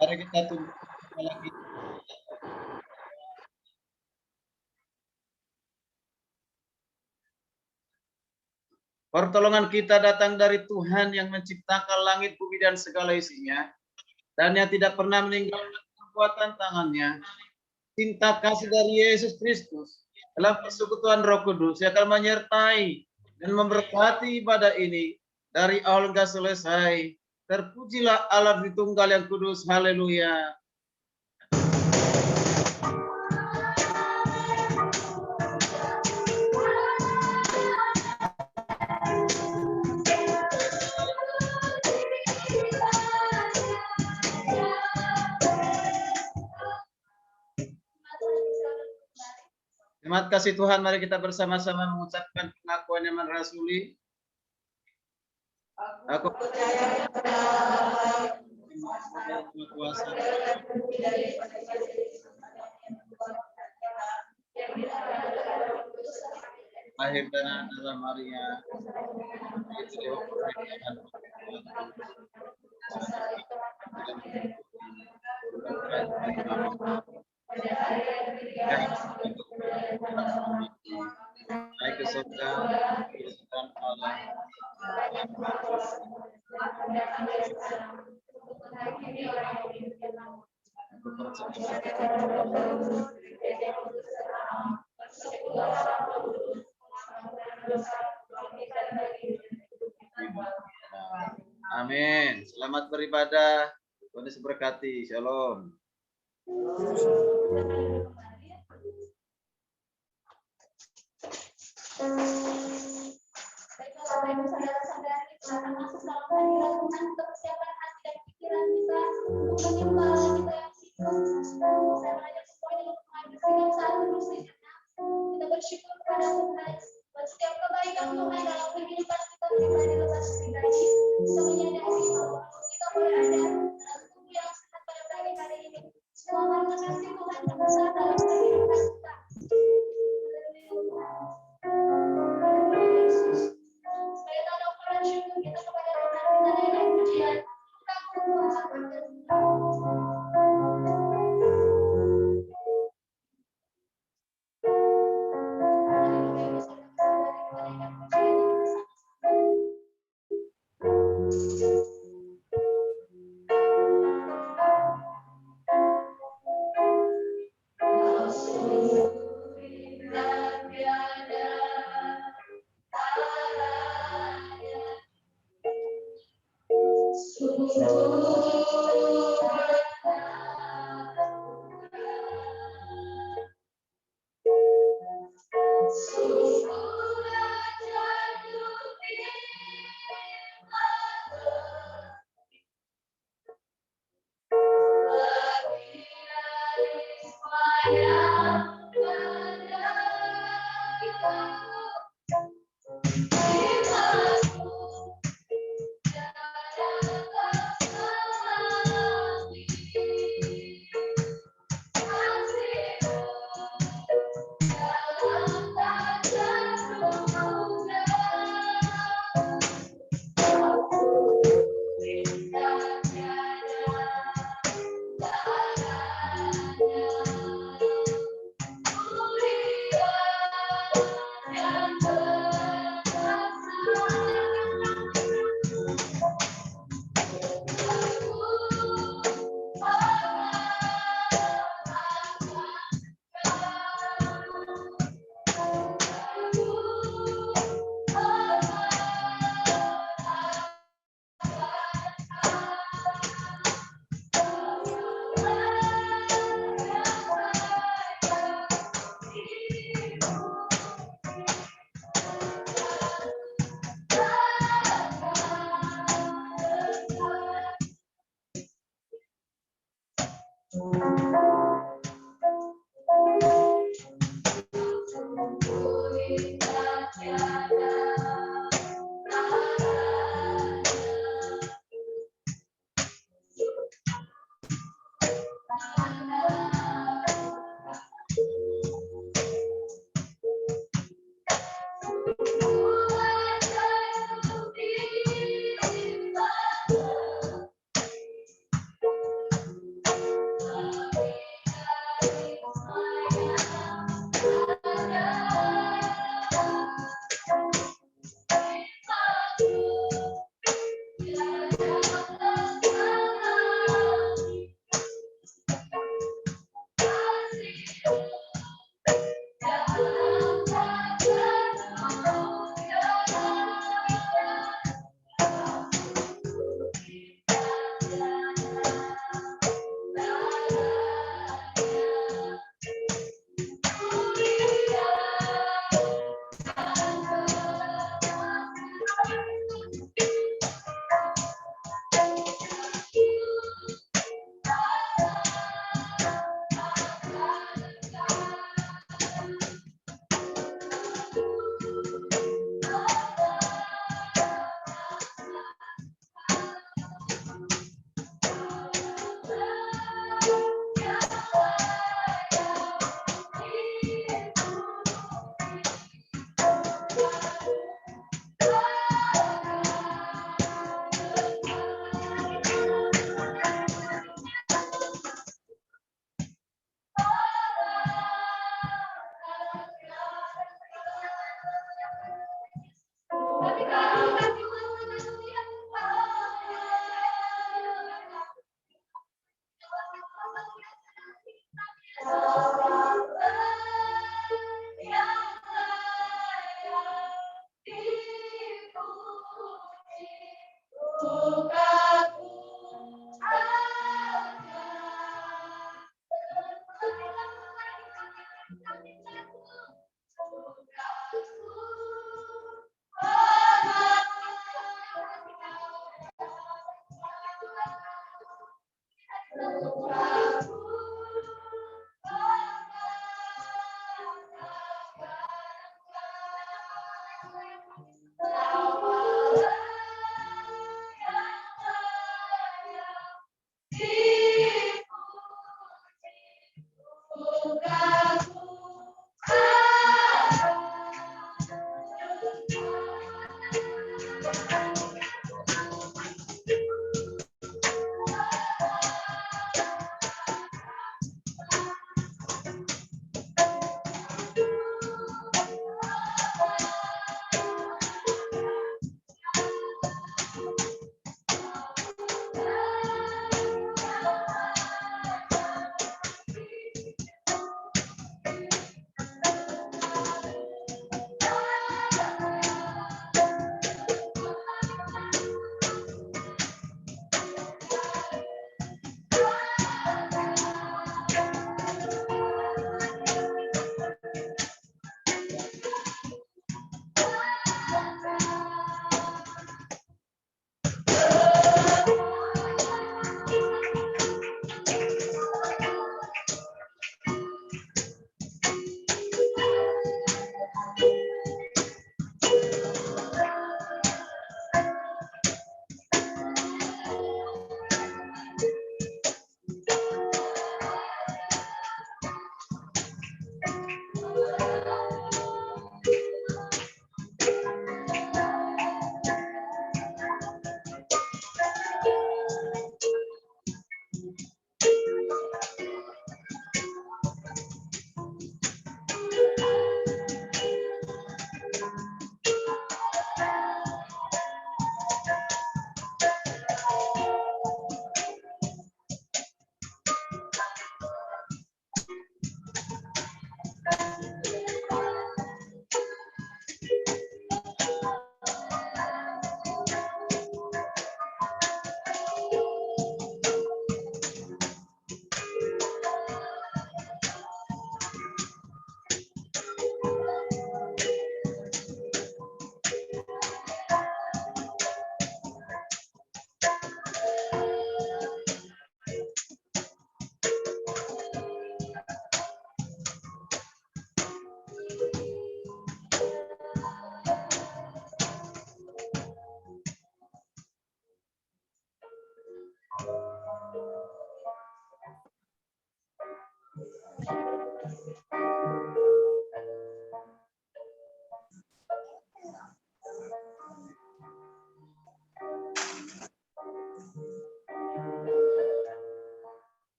Mari kita tunggu lagi. Pertolongan kita datang dari Tuhan yang menciptakan langit, bumi, dan segala isinya, dan yang tidak pernah meninggalkan perbuatan tangannya. Cinta kasih dari Yesus Kristus dalam persekutuan Roh Kudus yang akan menyertai dan memberkati ibadah ini dari awal hingga selesai. Terpujilah Allah di Tunggal yang kudus. Haleluya. Terima kasih Tuhan, mari kita bersama-sama mengucapkan pengakuan yang rasuli. Aku percaya kepada kuasa lahir dalam Maria, itu naik ke surga, Tuhan Allah. Amin. Selamat beribadah. Tuhan Yesus berkati. Shalom. Baiklah, saudara-saudari, silakan masuk dalam hadirat Tuhan untuk persiapan hati dan pikiran kita untuk menyembah kita yang hidup. Saya mengajak semuanya untuk mengajukan satu sejenak. Kita bersyukur kepada Tuhan buat setiap kebaikan Tuhan dalam kehidupan kita pribadi lepas pribadi. Kita menyadari bahwa kita boleh ada dalam tubuh yang sehat pada pagi hari ini. Semua karena kasih Tuhan yang besar dalam kehidupan kita. Sebagai tanda ukuran syukur kita kepada Tuhan, kita naikkan pujian. Tapi kau kasih manusia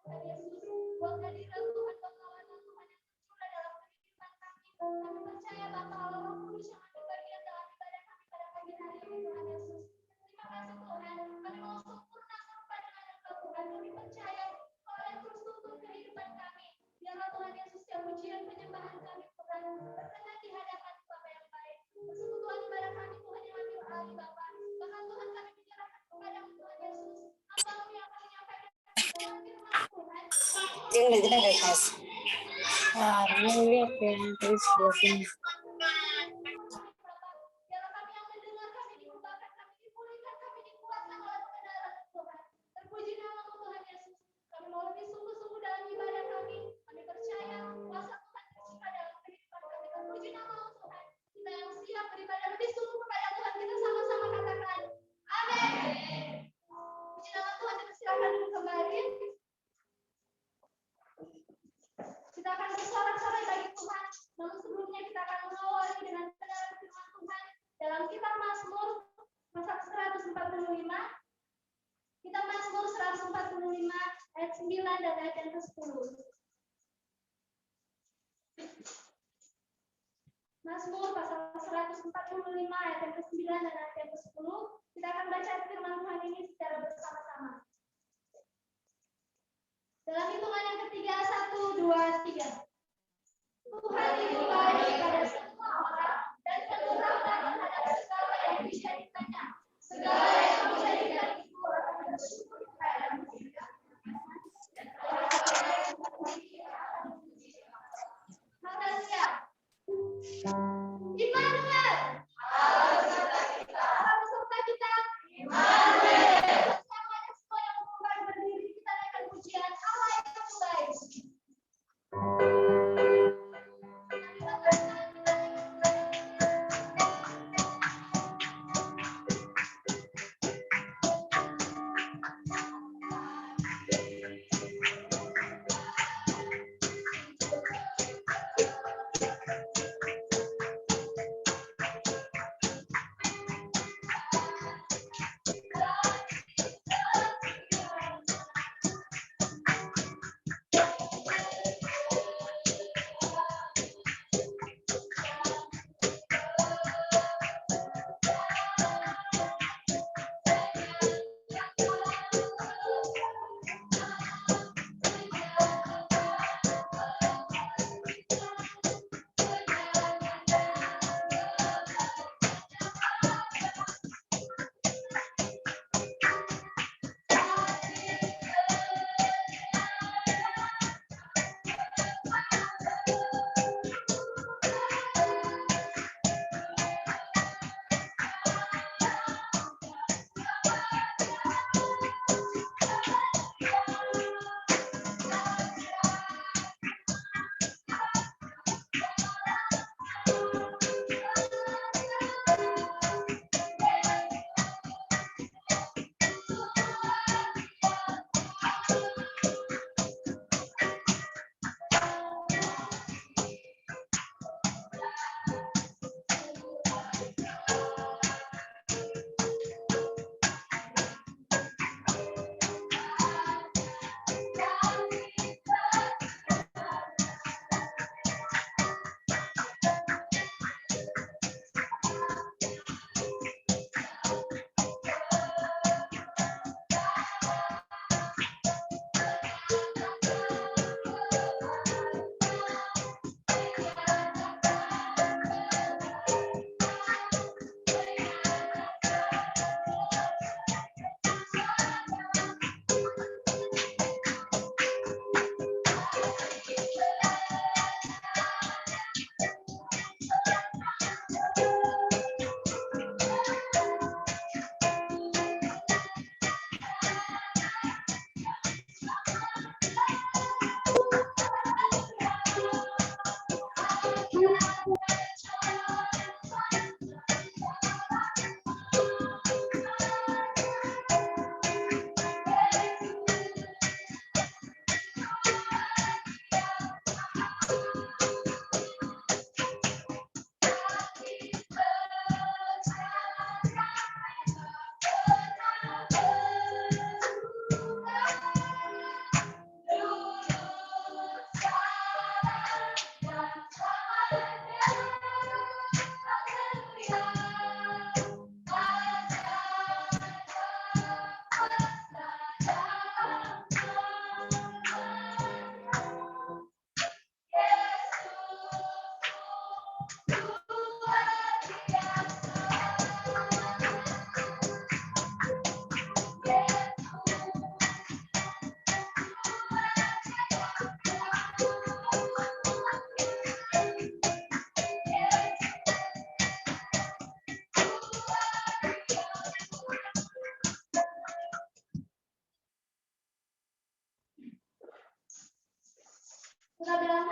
Tuhan Yesus. Buat kehadiran Tuhan, pengalaman Tuhan yang tercurah dalam kehidupan kami. Kami percaya Bapa Allah Roh Kudus yang ambil bagian dalam ibadah kami pada pagi hari ini Tuhan Yesus. Terima kasih Tuhan, kami mau sempurna serupa dengan Engkau Tuhan. Kami percaya Kau yang terus tuntun kehidupan kami. Biarlah Tuhan Yesus yang pujian penyembahan kami Tuhan berkenan di hadapan Bapa yang baik. Persekutuan ibadah kami Tuhan yang ambil alih Bapa. Bahkan Tuhan kami menyerahkan kepada Tuhan Yesus. Hamba-Mu yang akan menyampaikan dalam firman Tuhan. Jangan jangan guys. Hallelujah, praise blessing. Biarlah kami yang mendengar, kami diubahkan, kami dipulihkan, kami dikuatkan oleh kebenaran Tuhan. Terpuji nama-Mu Tuhan Yesus. Kami mau lebih sungguh-sungguh dalam ibadah kami. Kami percaya kuasa Tuhan tercurah dalam kehidupan kami. Terpuji nama-Mu Tuhan. Kita yang siap beribadah lebih sungguh kepada Tuhan, kita sama-sama katakan amin. Puji nama Tuhan, kita silakan duduk kembali. Kita akan bersorak-sorai bagi Tuhan. Namun sebelumnya kita akan mengawali dengan kebenaran firman Tuhan dalam kitab Mazmur pasal 145. Kitab Mazmur 145 ayat 9 dan ayat yang ke-10. Mazmur pasal 145 ayat yang ke-9 dan ayat yang ke-10. Kita akan baca firman Tuhan ini secara bersama-sama. Dalam hitungan yang ketiga, 1, 2, 3. Tuhan itu baik pada semua orang dan keturunannya terhadap segala yang dijadikannya. Segala yang dijadikan itu akan bersyukur kepada Dia. Haleluya. Immanuel. Allah beserta kita. Immanuel. Semuanya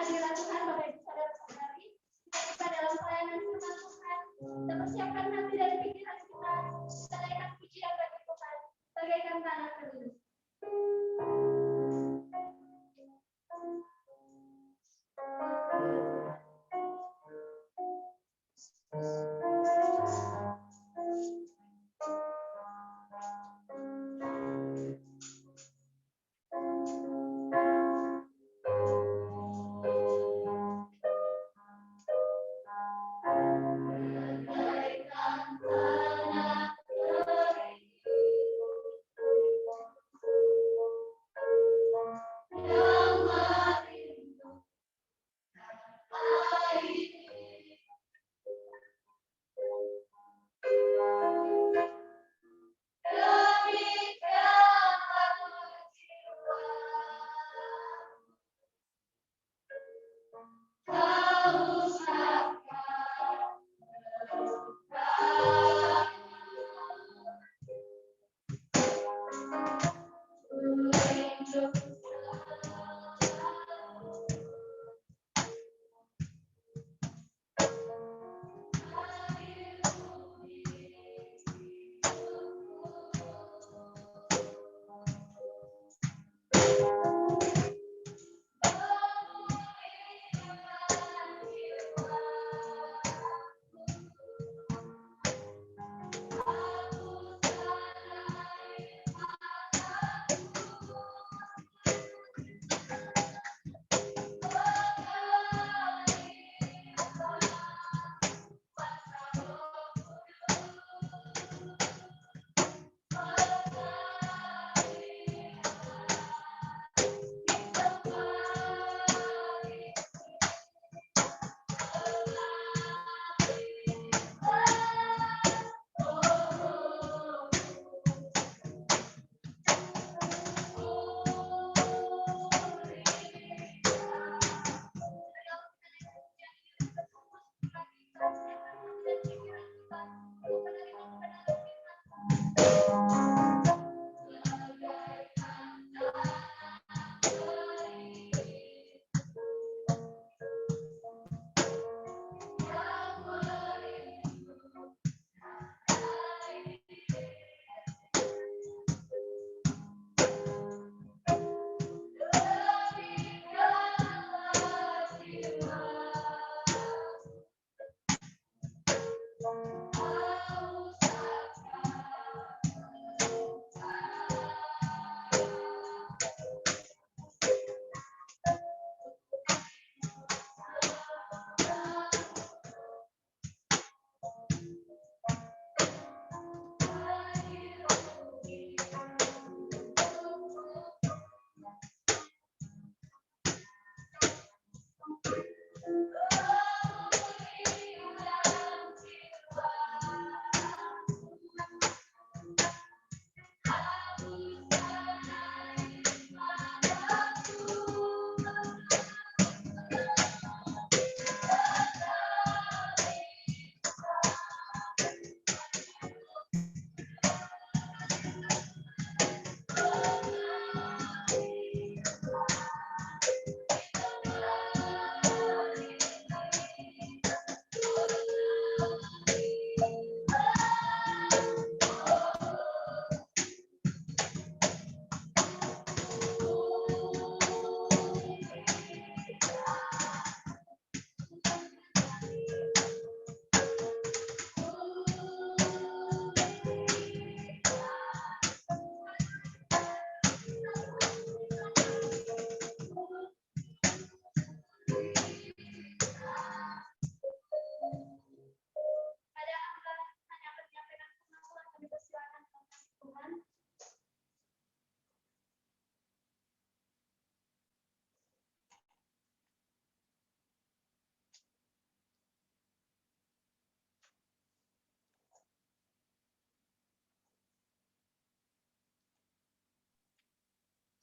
kehadiran Tuhan, Bapak Ibu Saudara-saudari, kita dalam pelayanan firman Tuhan, kita persiapkan hati dan pikiran kita, kita naikkan pujian bagi Tuhan, bagaikan tanah kering.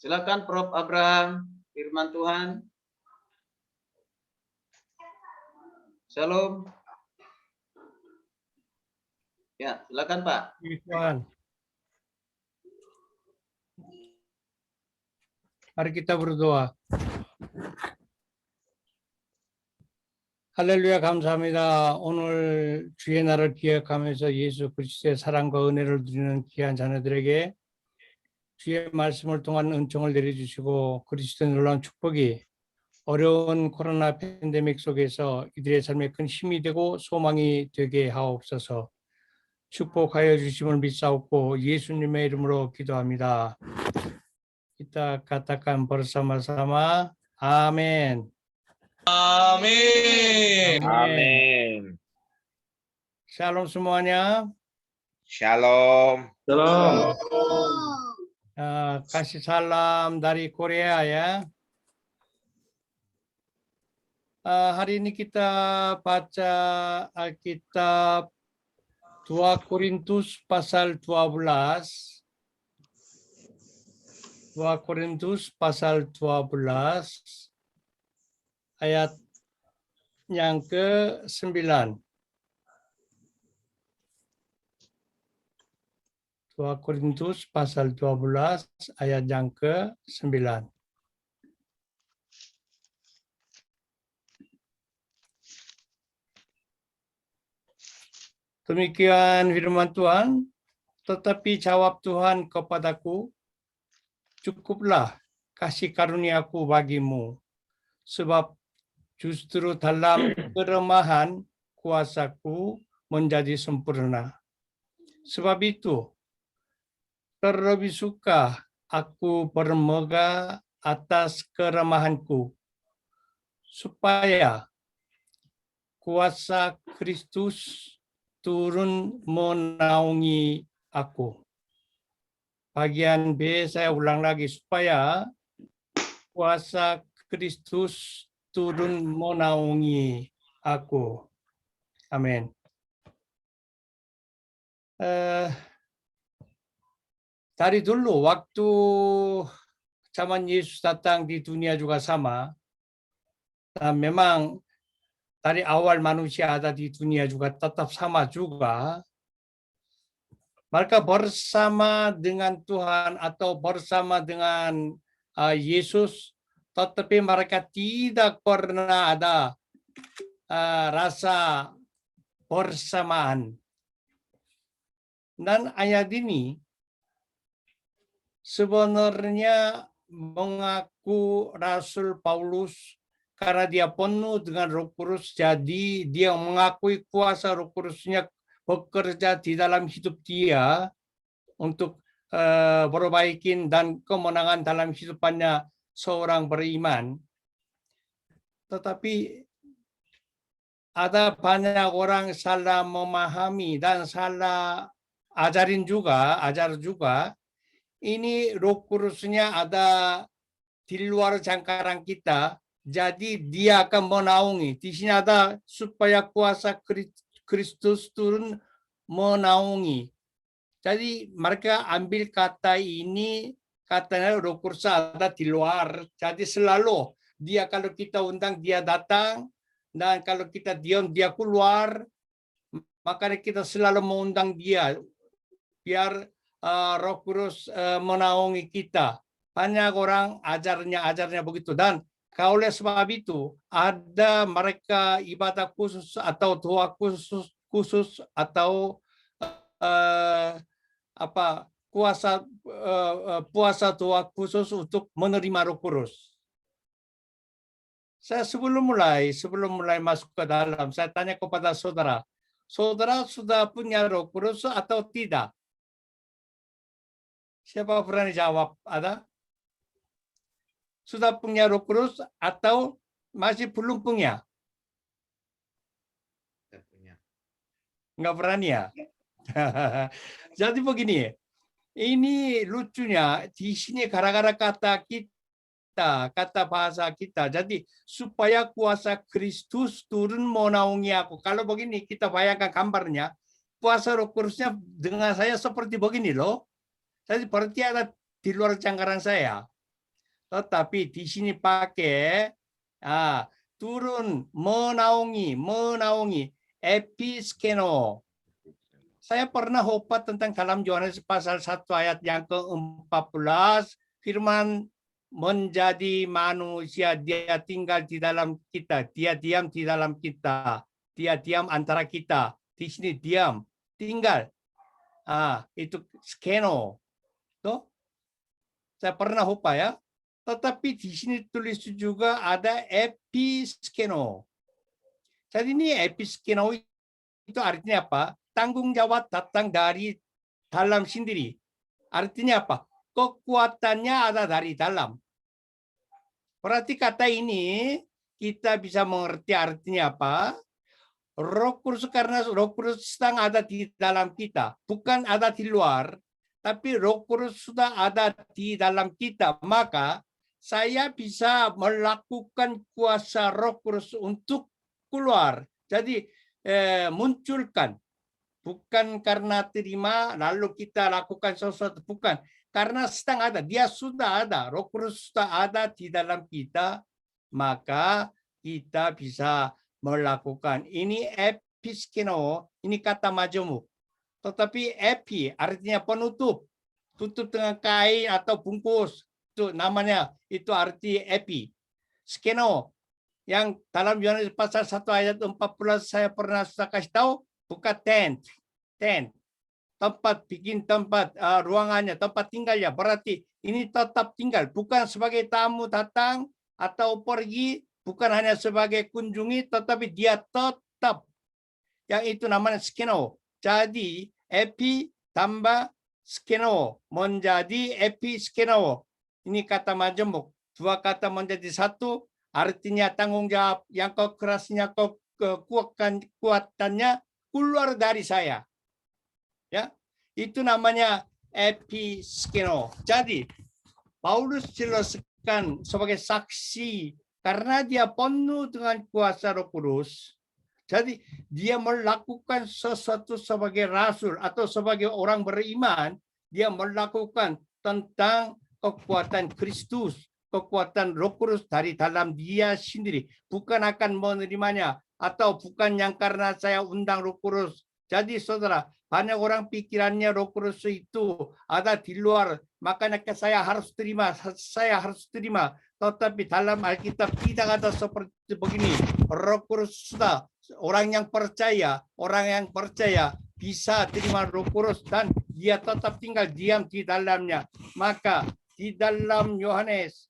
Silakan Prof. Abraham, firman Tuhan. Shalom. Ya, silakan Pak. Tuhan. Mari kita berdoa. 할렐루야 감사합니다. 오늘 주의 날을 기억하면서 예수 그리스도의 사랑과 은혜를 누리는 귀한 자녀들에게 주의 말씀을 통한 은총을 내려주시고 그리스도의 놀라운 축복이 어려운 코로나 팬데믹 속에서 이들의 삶에 큰 힘이 되고 소망이 되게 하옵소서. 축복하여 주심을 믿사옵고 예수님의 이름으로 기도합니다. Kita katakan bersama-sama, amin. Amin. Amin. Shalom semuanya. Shalom. Shalom. Kasih salam dari Korea ya. Hari ini kita baca Alkitab 2 Korintus pasal 12. 2 Korintus pasal 12 ayat yang ke-9. 2 Korintus pasal 12 ayat yang ke-9. Demikian firman Tuhan, tetapi jawab Tuhan kepadaku, cukuplah kasih karuniaku bagimu, sebab justru dalam kelemahan kuasaku menjadi sempurna. Sebab itu, terlebih suka aku bermegah atas kelemahanku, supaya kuasa Kristus turun menaungi aku. Bagian B saya ulang lagi, supaya kuasa Kristus turun menaungi aku. Amin. Dari dulu waktu zaman Yesus datang di dunia juga sama. Dan memang dari awal manusia ada di dunia juga tetap sama juga. Mereka bersama dengan Tuhan atau bersama dengan Yesus, tetapi mereka tidak pernah ada rasa bersamaan. Dan ayat ini sebenarnya mengaku Rasul Paulus karena dia penuh dengan Roh Kudus, jadi dia mengakui kuasa Roh Kudusnya bekerja di dalam hidup dia untuk perbaikin dan kemenangan dalam hidupannya seorang beriman. Tetapi ada banyak orang salah memahami dan salah ajar juga. Ini Roh Kudusnya ada di luar jangkauan kita, jadi dia akan menaungi. Di sini ada supaya kuasa Kristus turun menaungi. Jadi mereka ambil kata ini, katanya Roh Kudus ada di luar. Jadi selalu dia kalau kita undang dia datang, dan kalau kita diam dia keluar. Makanya kita selalu mengundang dia biar Roh Kudus menaungi kita. Banyak orang ajarnya begitu. Dan oleh sebab itu ada mereka ibadah khusus atau doa khusus atau puasa doa khusus untuk menerima Roh Kudus. Saya sebelum mulai masuk ke dalam, saya tanya kepada saudara, saudara sudah punya Roh Kudus atau tidak? Siapa berani jawab? Ada? Sudah punya Roh Kudus atau masih belum punya? Nggak berani ya? Jadi begini, ini lucunya di sini gara-gara kata bahasa kita. Jadi supaya kuasa Kristus turun menaungi aku. Kalau begini kita bayangkan gambarnya, kuasa Roh Kudusnya dengan saya seperti begini loh. Jadi berarti ada di luar jangkauan saya. Tetapi di sini pakai turun menaungi episkeno. Saya pernah khotbah tentang dalam Yohanes pasal 1 ayat yang ke-14, firman menjadi manusia, dia tinggal di dalam kita, dia diam di dalam kita, dia diam antara kita. Di sini diam, tinggal. Itu skeno. Tuh. Saya pernah lupa ya. Tetapi di sini tulis juga ada episkeno. Jadi ini episkeno itu artinya apa? Tanggung jawab datang dari dalam sendiri. Artinya apa? Kekuatannya ada dari dalam. Berarti kata ini kita bisa mengerti artinya apa? Roh Kudus, karena Roh Kudus sedang ada di dalam kita, bukan ada di luar, tapi Roh Kudus sudah ada di dalam kita. Maka saya bisa melakukan kuasa Roh Kudus untuk keluar. Jadi munculkan. Bukan karena terima lalu kita lakukan sesuatu, bukan. Karena sedang ada, dia sudah ada, Roh Kudus sudah ada di dalam kita, maka kita bisa melakukan. Ini episkeno, ini kata majemuk. Tetapi epi artinya penutup, tutup dengan kain atau bungkus. Itu namanya, itu arti epi. Skeno, yang dalam Yohanes pasal 1 ayat 14 saya pernah kasih tahu, bukan tent. Tempat, bikin tempat, ruangannya, tempat tinggalnya. Berarti ini tetap tinggal, bukan sebagai tamu datang atau pergi, bukan hanya sebagai kunjungi, tetapi dia tetap. Yang itu namanya skeno. Jadi epi tambah skeno menjadi episkeno. Ini kata majemuk. Dua kata menjadi satu, artinya tanggung jawab yang kekerasnya, kekuatannya keluar dari saya. Ya, itu namanya episkeno. Jadi Paulus jelaskan sebagai saksi karena dia penuh dengan kuasa Roh Kudus. Jadi dia melakukan sesuatu sebagai rasul atau sebagai orang beriman, dia melakukan tentang kekuatan Kristus, kekuatan Roh Kudus dari dalam dia sendiri, bukan akan menerimanya atau bukan yang karena saya undang Roh Kudus. Jadi saudara, banyak orang pikirannya Roh Kudus itu ada di luar, makanya saya harus terima. Tetapi dalam Alkitab tidak ada seperti begini. Roh Kudus sudah, orang yang percaya bisa terima Roh Kudus dan dia tetap tinggal diam di dalamnya. Maka di dalam Yohanes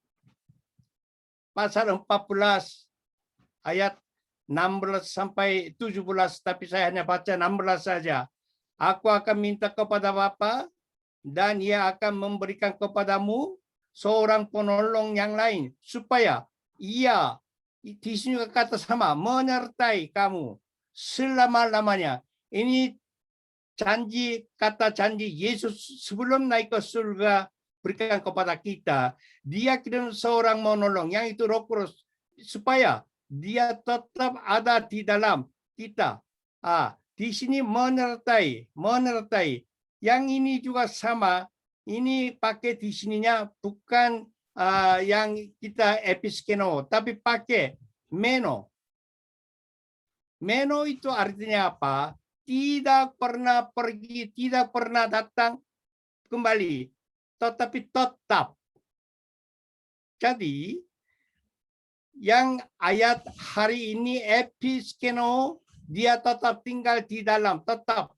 pasal 14 ayat 16 sampai 17, tapi saya hanya baca 16 saja. Aku akan minta kepada Bapa dan Ia akan memberikan kepadamu seorang penolong yang lain, supaya Ia, di sini kata sama, menyertai kamu selama-lamanya. Ini janji, kata janji Yesus sebelum naik ke surga berikan kepada kita. Dia kirim seorang menolong, yang itu Roh Kudus, supaya dia tetap ada di dalam kita. Di sini menyertai. Yang ini juga sama. Ini pakai di sininya bukan yang kita episkeno, tapi pakai meno. Meno itu artinya apa? Tidak pernah pergi, tidak pernah datang kembali, tetapi tetap. Jadi yang ayat hari ini episkeno, dia tetap tinggal di dalam, tetap.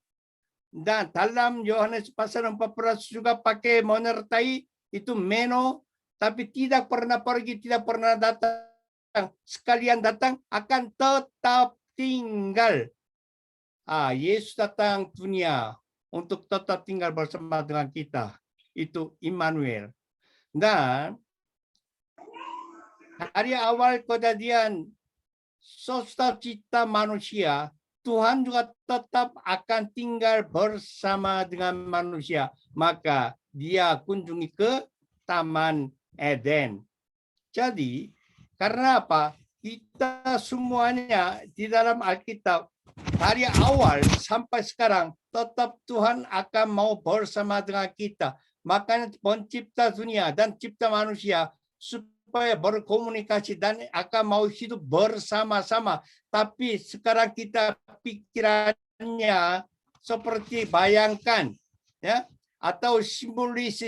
Dan dalam Yohanes pasal 14 juga pakai menyertai, itu meno, tapi tidak pernah pergi, tidak pernah datang. Sekalian datang akan tetap tinggal. Yesus datang dunia untuk tetap tinggal bersama dengan kita. Itu Immanuel. Dan dari awal kejadian sesudah cipta manusia, Tuhan juga tetap akan tinggal bersama dengan manusia. Maka dia kunjungi ke Taman Eden. Jadi, karena apa? Kita semuanya di dalam Alkitab, dari awal sampai sekarang, tetap Tuhan akan mau bersama dengan kita. Makanya pencipta dunia dan cipta manusia, supaya berkomunikasi dan akan mau hidup bersama-sama. Tapi sekarang kita pikirannya seperti bayangkan, ya, atau simbolis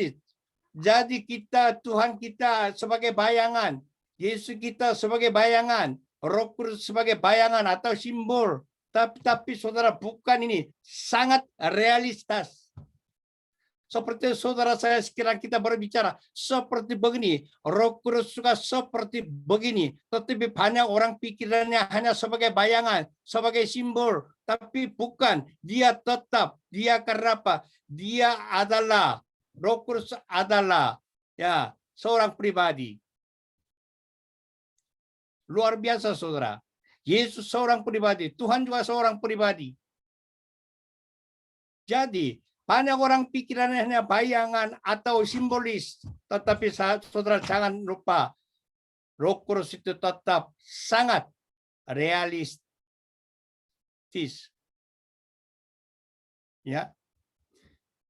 Jadi kita, Tuhan kita sebagai bayangan, Yesus kita sebagai bayangan, Roh Kudus sebagai bayangan atau simbol. Tapi saudara, bukan ini, sangat realistis. Seperti saudara saya sekiranya kita berbicara seperti begini, Roh Kudus juga seperti begini. Tetapi banyak orang pikirannya hanya sebagai bayangan, sebagai simbol. Tapi bukan, dia tetap, dia karena apa? Dia adalah, Roh Kudus adalah ya seorang pribadi. Luar biasa saudara. Yesus seorang pribadi, Tuhan juga seorang pribadi. Jadi, banyak orang pikirannya hanya bayangan atau simbolis. Tetapi saudara jangan lupa, Roh Kudus itu tetap sangat realistis. Ya.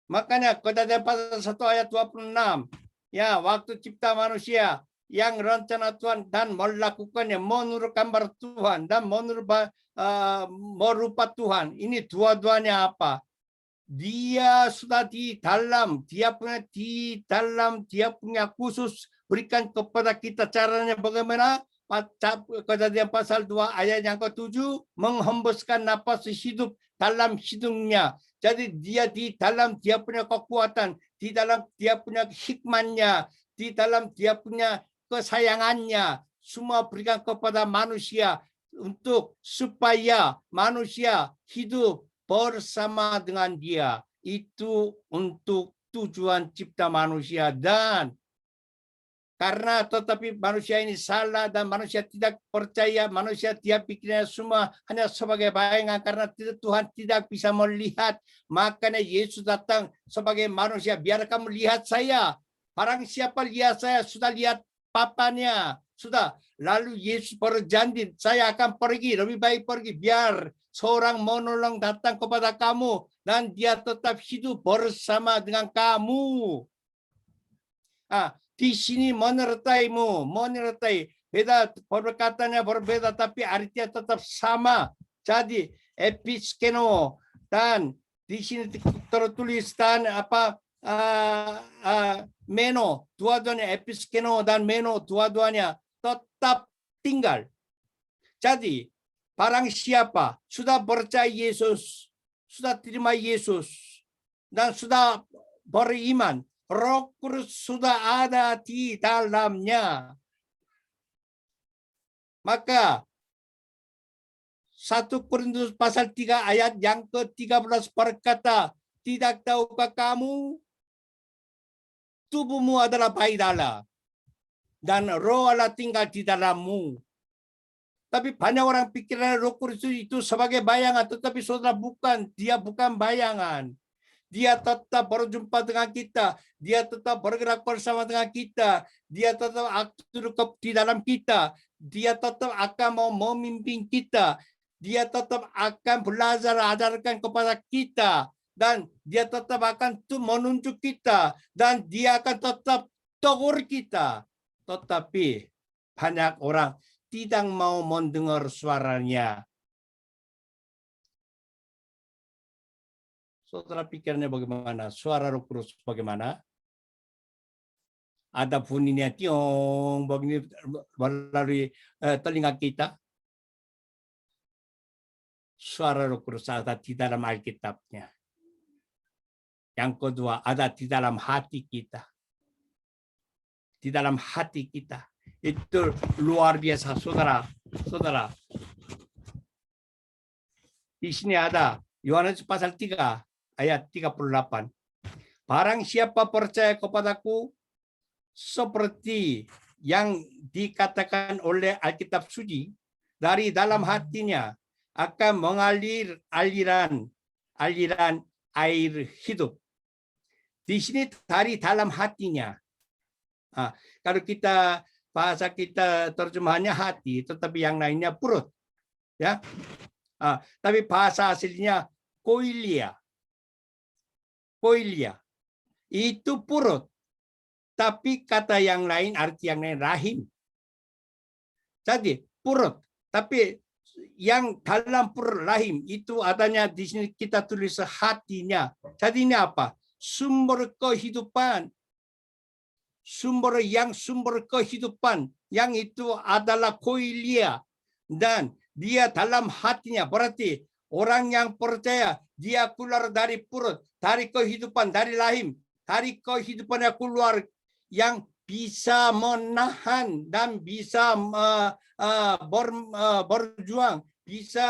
Makanya Kejadian pasal 1 ayat 26, ya, waktu cipta manusia, yang rencana Tuhan dan melakukannya menurut gambar Tuhan dan menurut merupa Tuhan. Ini dua-duanya apa? Dia sudah di dalam dia punya khusus berikan kepada kita caranya bagaimana. Kejadian pasal 2 ayat yang ke-7 menghembuskan napas hidup dalam hidungnya. Jadi dia di dalam dia punya kekuatan, di dalam dia punya hikmatnya, di dalam dia punya kesayangannya, semua berikan kepada manusia untuk supaya manusia hidup bersama dengan dia. Itu untuk tujuan cipta manusia. Dan karena tetapi manusia ini salah dan manusia tidak percaya, manusia dia pikirnya semua hanya sebagai bayangan karena Tuhan tidak bisa melihat. Makanya Yesus datang sebagai manusia, biar kamu lihat saya. Barang siapa lihat saya sudah lihat Papanya. Sudah. Lalu Yesus berjanji, saya akan pergi, lebih baik pergi biar seorang menolong datang kepada kamu dan dia tetap hidup bersama dengan kamu. Di sini menyertaimu, beda perkataannya berbeda tapi artinya tetap sama. Jadi episkeno dan di sini tertulis dan apa meno, dua-duanya episkeno dan meno dua-duanya tetap tinggal. Jadi barang siapa sudah percaya Yesus, sudah terima Yesus dan sudah beriman, Roh Kudus sudah ada di dalamnya. Maka 1 Korintus pasal 3 ayat yang ke-13 berkata, tidak tahukah kamu tubuhmu adalah bayi Allah dan Roh Allah tinggal di dalammu. Tapi banyak orang pikiran Roh Kudus itu sebagai bayangan, tetapi saudara bukan, dia bukan bayangan. Dia tetap berjumpa dengan kita, dia tetap bergerak bersama dengan kita, dia tetap aktif di dalam kita, dia tetap akan mau memimpin kita, dia tetap akan belajar ajarkan kepada kita, dan dia tetap akan menunjuk kita, dan dia akan tetap tegur kita. Tetapi banyak orang tidak mau mendengar suaranya. Saudara pikirnya bagaimana? Suara Roh Kudus bagaimana? Ada bunyinya tiong begini melalui telinga kita. Suara Roh Kudus ada di dalam Alkitabnya. Yang kedua, ada di dalam hati kita. Di dalam hati kita. Itu luar biasa, saudara. Saudara. Di sini ada Yohanes pasal 3 ayat 38. Barang siapa percaya kepadaku seperti yang dikatakan oleh Alkitab suci, dari dalam hatinya akan mengalir aliran air hidup. Di sini dari dalam hatinya. Kalau kita bahasa kita terjemahannya hati, tetapi yang lainnya perut. Ya. Tapi bahasa aslinya koilia. Koilia. Itu perut. Tapi kata yang lain, arti yang lain rahim. Jadi perut. Tapi yang dalam perut rahim itu adanya di sini kita tulis hatinya. Jadi ini apa? Sumber kehidupan. sumber yang sumber kehidupan, yang itu adalah koilia, dan dia dalam hatinya, berarti orang yang percaya dia keluar dari perut, dari kehidupan, dari rahim, dari kehidupannya keluar yang bisa menahan dan bisa berjuang, bisa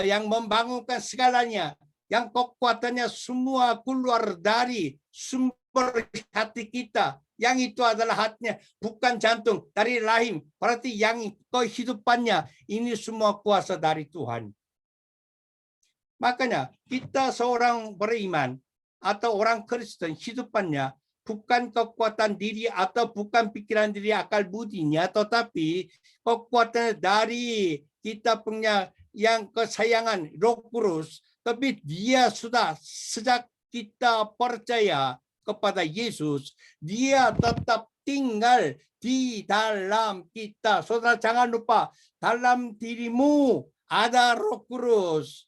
yang membangunkan segalanya, yang kekuatannya semua keluar dari sumber hati kita, yang itu adalah hatinya, bukan jantung, dari rahim. Berarti yang kehidupannya ini semua kuasa dari Tuhan. Makanya kita seorang beriman atau orang Kristen, hidupannya bukan kekuatan diri atau bukan pikiran diri, akal budinya, tetapi kekuatan dari kita punya yang kesayangan Roh Kudus. Tapi dia sudah sejak kita percaya kepada Yesus, dia tetap tinggal di dalam kita. Saudara jangan lupa, dalam dirimu ada Roh Kudus.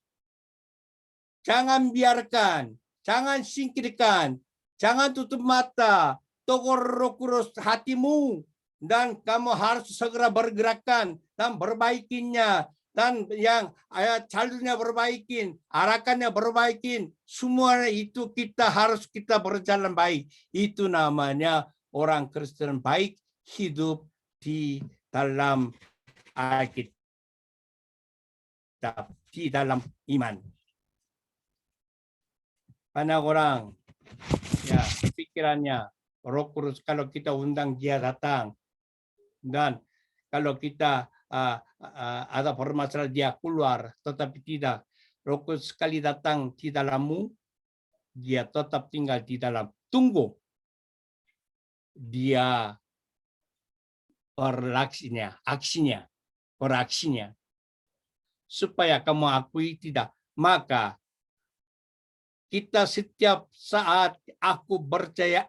Jangan biarkan, jangan singkirkan, jangan tutup mata, tegur Roh Kudus hatimu, dan kamu harus segera bergerakkan dan perbaikinya. Dan yang jalurnya perbaikin, arahkannya perbaikin, semua itu harus kita berjalan baik. Itu namanya orang Kristen baik, hidup di dalam Alkitab, di dalam iman. Banyak orang ya pikirannya Roh Kudus, kalau kita undang dia datang, dan kalau kita ada permasalahan dia keluar, tetapi tidak. Roh Kudus sekali datang di dalammu, dia tetap tinggal di dalam. Tunggu dia beraksinya, supaya kamu akui tidak. Maka kita setiap saat aku percaya.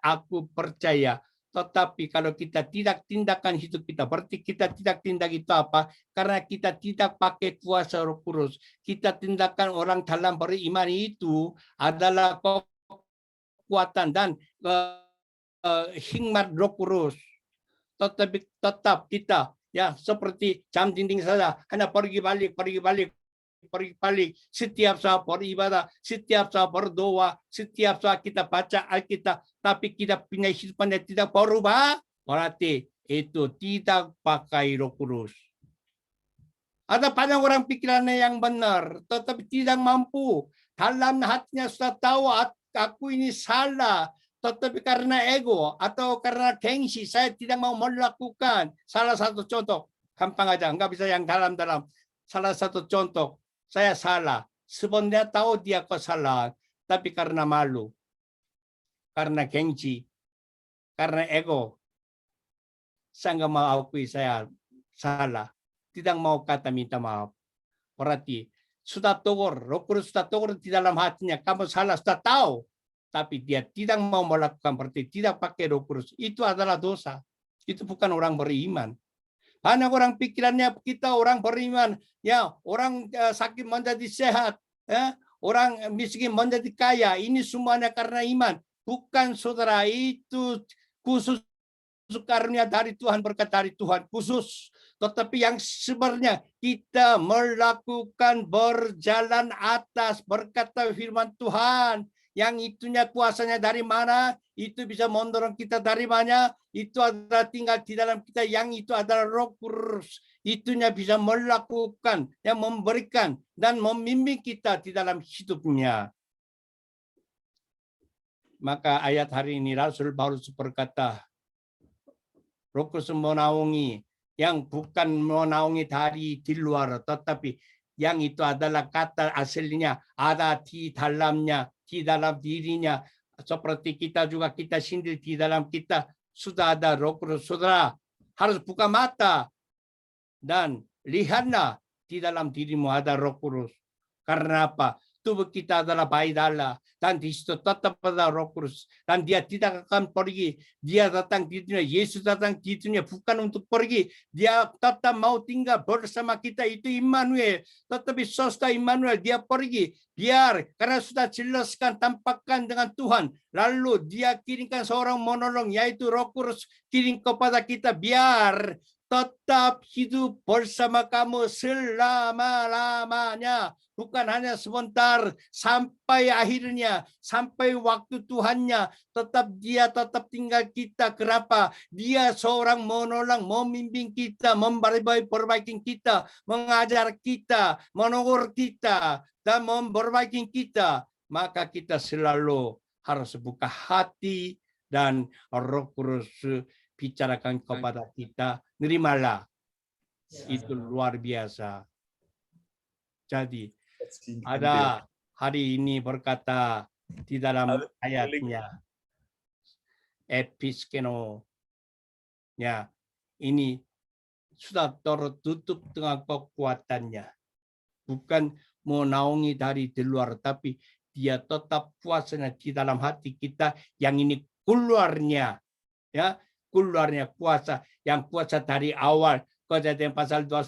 Tetapi kalau kita tidak tindakan hidup kita, berarti kita tidak tindak itu apa? Karena kita tidak pakai kuasa Roh Kudus. Kita tindakan orang dalam beriman itu adalah kekuatan dan hikmat Roh Kudus. Tetapi tetap kita ya seperti jam dinding saja, hanya pergi balik. Setiap saat beribadah, setiap saat berdoa, setiap saat kita baca Alkitab, tapi kita punya hidupannya tidak berubah, berarti itu tidak pakai Roh Kudus. Ada banyak orang pikirannya yang benar, tetapi tidak mampu. Dalam hatinya sudah tahu aku ini salah, tetapi karena ego atau karena gengsi saya tidak mau melakukan. Salah satu contoh, gampang aja, nggak bisa yang dalam-dalam. Salah satu contoh, saya salah. Sebenarnya tahu dia kesalahan, tapi karena malu, karena gengsi, karena ego, saya nggak mau akui saya salah. Tidak mau kata minta maaf. Berarti sudah tegur, Roh Kudus sudah tegur di dalam hatinya, kamu salah, sudah tahu. Tapi dia tidak mau melakukan, berarti tidak pakai Roh Kudus. Itu adalah dosa. Itu bukan orang beriman. Banyak orang pikirannya kita orang beriman, ya orang sakit menjadi sehat, ya orang miskin menjadi kaya. Ini semuanya karena iman. Bukan saudara, itu khusus karunia dari Tuhan, berkat dari Tuhan khusus. Tetapi yang sebenarnya kita melakukan berjalan atas berkat firman Tuhan. Yang itunya kuasanya dari mana? Itu bisa mendorong kita dari mana? Itu adalah tinggal di dalam kita, yang itu adalah Roh Kudus. Itunya bisa melakukan, yang memberikan dan membimbing kita di dalam hidupnya. Maka ayat hari ini Rasul Paulus berkata, Roh Kudus menaungi, yang bukan menaungi dari di luar, tetapi yang itu adalah kata aslinya ada di dalamnya, di dalam dirinya. Seperti kita juga, kita sendiri di dalam kita sudah ada Roh Kudus. Saudara harus buka mata dan lihatlah di dalam dirimu ada Roh Kudus. Karena apa? tubuh kita adalah bayi Allah dan di situ tetap ada Roh Kudus dan dia tidak akan pergi. Dia datang di dunia, Yesus datang di dunia bukan untuk pergi, dia tetap mau tinggal bersama kita, itu Immanuel. Tetapi saudara Immanuel dia pergi, biar karena sudah jelaskan tampakkan dengan Tuhan, lalu dia kirimkan seorang menolong yaitu Roh Kudus kirim kepada kita biar tetap hidup bersama kamu selama-lamanya. Bukan hanya sebentar, sampai akhirnya, sampai waktu Tuhannya, dia tetap tinggal kita. Kenapa? Dia seorang menolong, membimbing kita, memperbaiki kita, mengajar kita, menegur kita, dan memperbaiki kita. Maka kita selalu harus buka hati dan Roh Kudus bicarakan kepada kita, nerimalah. Itu luar biasa. Jadi ada hari ini berkata di dalam ayatnya episkeno ya, ini sudah tertutup dengan kekuatannya, bukan menaungi dari di luar, tapi dia tetap kuasanya di dalam hati kita. Yang ini keluarnya ya, keluarnya kuasa, yang kuasa dari awal. Kejadian pasal 2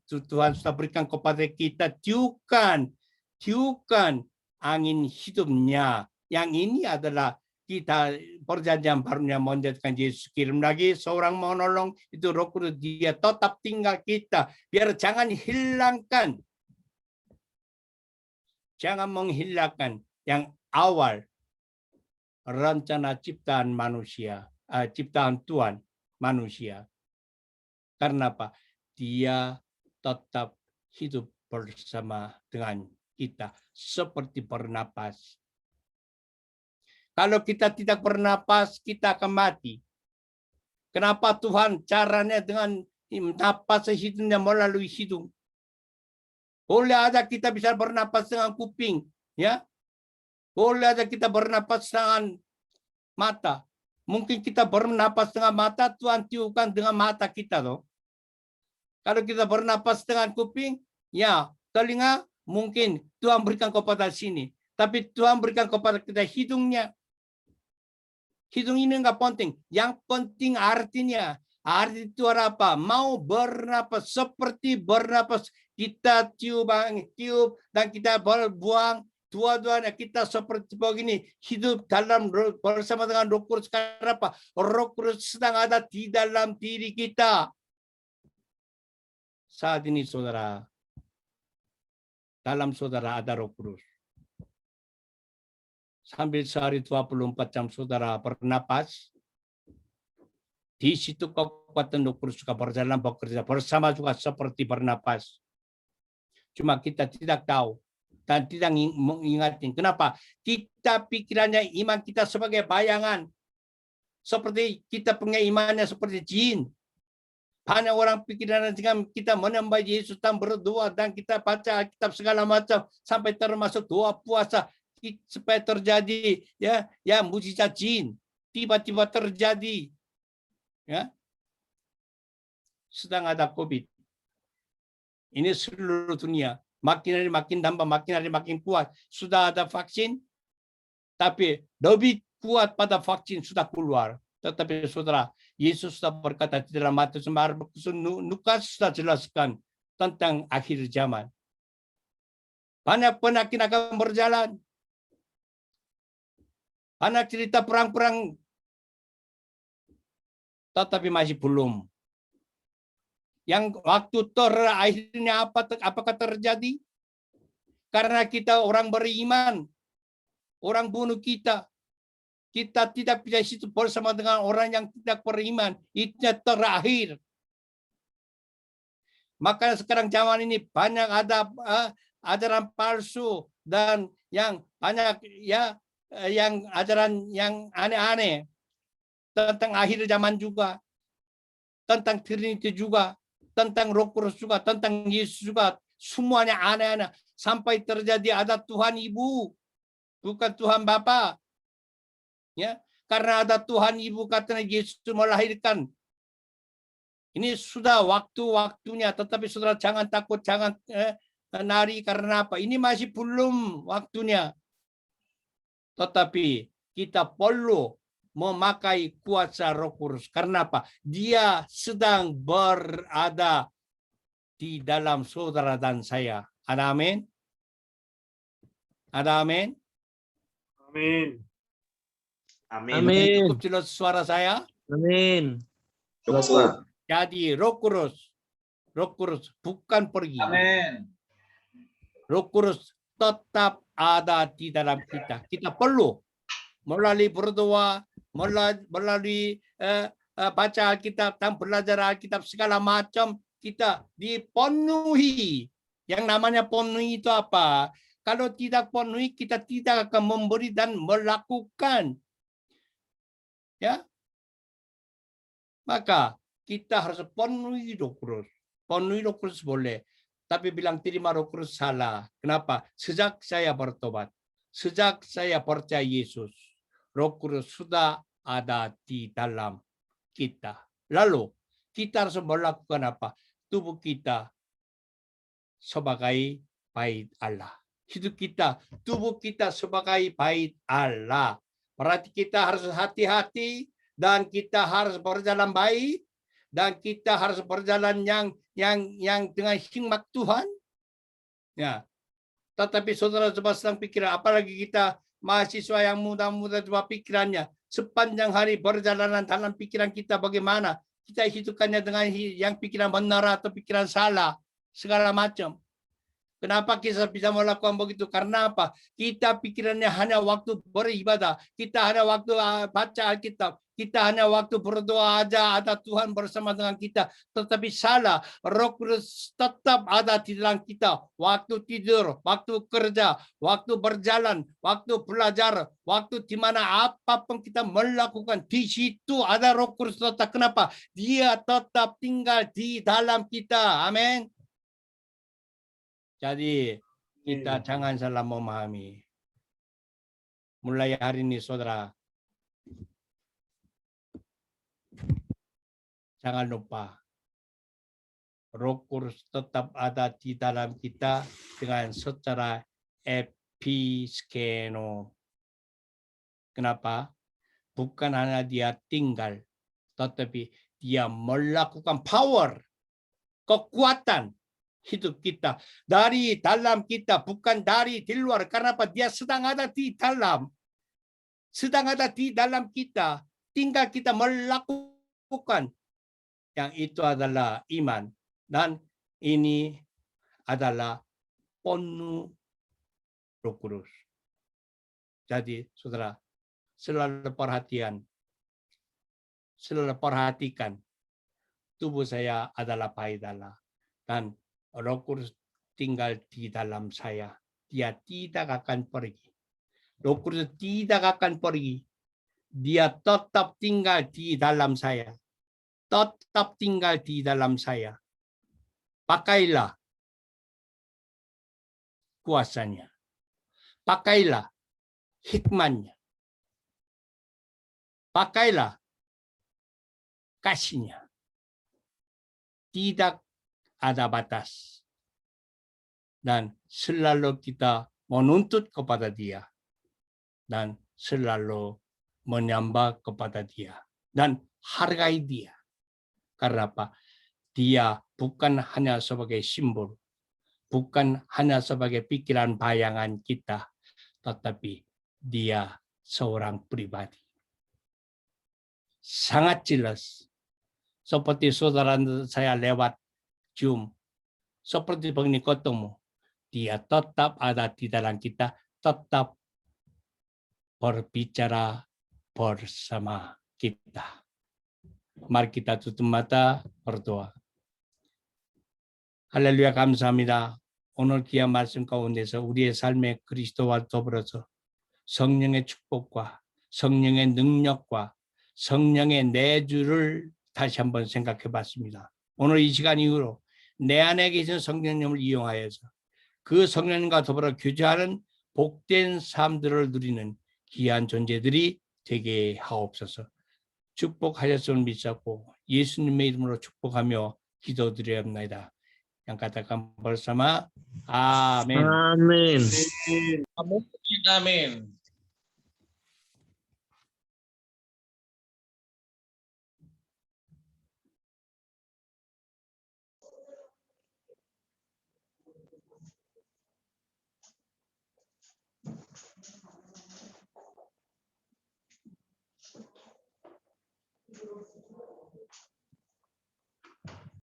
Tuhan sudah berikan kepada kita, tiupkan angin hidupnya. Yang ini adalah kita perjanjian barunya menjadikan Yesus kirim lagi seorang menolong, itu Roh Kudus, dia tetap tinggal kita. Biar jangan menghilangkan yang awal rencana ciptaan manusia. Ciptaan Tuhan manusia. Karena apa? Dia tetap hidup bersama dengan kita seperti bernapas. Kalau kita tidak bernapas, kita akan mati. Kenapa Tuhan caranya dengan napas hidupnya melalui hidung? Boleh ada kita bisa bernapas dengan kuping, ya. Boleh ada kita bernapas dengan mata. Mungkin kita bernapas dengan mata, Tuhan tiupkan dengan mata kita loh. Kalau kita bernapas dengan kuping, ya telinga mungkin Tuhan berikan kepada sini. Tapi Tuhan berikan kepada kita hidungnya. Hidung ini enggak penting. Yang penting artinya. Arti itu apa? Mau bernapas, seperti bernapas. Kita tiup dan kita buang. Dua-duanya kita seperti begini, hidup dalam bersama dengan Roh Kudus. Karena apa? Roh Kudus sedang ada di dalam diri kita. Saat ini saudara, dalam saudara ada Roh Kudus. Sambil sehari 24 jam saudara bernapas, di situ kekuatan Roh Kudus juga berjalan, bekerja bersama juga seperti bernapas. Cuma kita tidak tahu dan tidak mengingatkan. Kenapa? Kita pikirannya iman kita sebagai bayangan. Seperti kita punya imannya seperti jin. Banyak orang pikiran dengan kita menyembah Yesus dan berdoa dan kita baca Alkitab segala macam sampai termasuk doa puasa supaya terjadi ya mujizat jin tiba-tiba terjadi ya. Sedang ada COVID. Ini seluruh dunia. Makin hari makin tambah, makin hari makin kuat. Sudah ada vaksin, tapi lebih kuat pada vaksin sudah keluar. Tetapi saudara, Yesus sudah berkata di dalam Matius 5, Lukas sudah jelaskan tentang akhir zaman. Banyak penyakit akan berjalan. Banyak cerita perang-perang, tetapi masih belum. Yang waktu akhirnya apakah terjadi? Karena kita orang beriman, orang bunuh kita. Kita tidak bisa hidup bersama dengan orang yang tidak beriman. Itu terakhir. Maka sekarang zaman ini banyak ada ajaran palsu dan yang banyak yang ajaran yang aneh-aneh tentang akhir zaman juga, tentang Trinity juga, tentang Roh Kudus juga, tentang Yesus juga. Semuanya aneh-aneh sampai terjadi ada Tuhan Ibu, bukan Tuhan Bapa. Ya, karena ada Tuhan Ibu katanya Yesus melahirkan. Ini sudah waktu-waktunya, tetapi saudara jangan takut, jangan nari karena apa? Ini masih belum waktunya. Tetapi kita perlu memakai kuasa Roh Kudus. Karena apa? Dia sedang berada di dalam saudara dan saya. Ada amin? Ada amin? Amin. Amin. Amin. Cukup jelas suara saya? Amin. Jelas, Pak. Jadi Roh Kudus bukan pergi. Amin. Roh Kudus tetap ada di dalam kita. Kita perlu melalui berdoa, melalui baca Alkitab dan belajar Alkitab segala macam kita dipenuhi. Yang namanya penuhi itu apa? Kalau tidak penuhi, kita tidak akan memberi dan melakukan. Ya, maka kita harus penuhi Roh Kudus. Penuhi Roh Kudus boleh, tapi bilang terima Roh Kudus salah. Kenapa? Sejak saya bertobat, sejak saya percaya Yesus, Roh Kudus sudah ada di dalam kita. Lalu kita harus melakukan apa? Tubuh kita sebagai bait Allah. Hidup kita, tubuh kita sebagai bait Allah. Berarti kita harus hati-hati dan kita harus berjalan baik dan kita harus berjalan yang dengan hikmat Tuhan. Ya. Tetapi saudara coba sedang pikiran, apalagi kita mahasiswa yang muda-muda coba pikirannya sepanjang hari perjalanan dalam pikiran kita bagaimana kita hidupkannya dengan yang pikiran benar atau pikiran salah segala macam. Kenapa kita bisa melakukan begitu? Karena apa? Kita pikirannya hanya waktu beribadah. Kita hanya waktu baca Alkitab. Kita hanya waktu berdoa aja ada Tuhan bersama dengan kita. Tetapi salah. Roh Kudus tetap ada di dalam kita. Waktu tidur, waktu kerja, waktu berjalan, waktu belajar, waktu di mana apapun kita melakukan. Di situ ada Roh Kudus tetap. Kenapa? Dia tetap tinggal di dalam kita. Amin. Jadi kita jangan salah memahami. Mulai hari ini saudara, jangan lupa Roh Kudus tetap ada di dalam kita dengan secara episkeno. Kenapa? Bukan hanya dia tinggal, tetapi dia melakukan power, kekuatan hidup kita dari dalam kita, bukan dari di luar. Karena apa? Dia sedang ada di dalam, sedang ada di dalam kita. Tinggal kita melakukan. Yang itu adalah iman, dan ini adalah penuh Roh Kudus. Jadi saudara, selalu perhatikan tubuh saya adalah bait Allah dan Roh Kudus tinggal di dalam saya. Dia tidak akan pergi. Roh Kudus tidak akan pergi. Dia tetap tinggal di dalam saya. Tetap tinggal di dalam saya. Pakailah kuasanya. Pakailah hikmatnya. Pakailah kasihnya. Tidak ada batas. Dan selalu kita menuntut kepada dia. Dan selalu menyembah kepada dia. Dan hargai dia. Karena apa? Dia bukan hanya sebagai simbol. Bukan hanya sebagai pikiran bayangan kita. Tetapi dia seorang pribadi. Sangat jelas. Seperti saudara saya lewat Zoom, seperti begini ketemu, dia tetap ada di dalam kita, tetap berbicara bersama kita. Mari kita tutup mata, berdoa. 할렐루야, 감사합니다. 오늘 귀한 말씀 가운데서 우리의 삶의 그리스도와 더불어서 성령의 축복과 성령의 능력과 성령의 내주를 다시 한번 생각해 봤습니다. 오늘 이 시간 이후로 내 안에 계신 성령님을 이용하여서 그 성령님과 더불어 교제하는 복된 삶들을 누리는 귀한 존재들이 되게 하옵소서. 축복하셨음을 믿사고 예수님의 이름으로 축복하며 기도드리옵나이다. Yang katakan bersama, amin. Amin. Amin.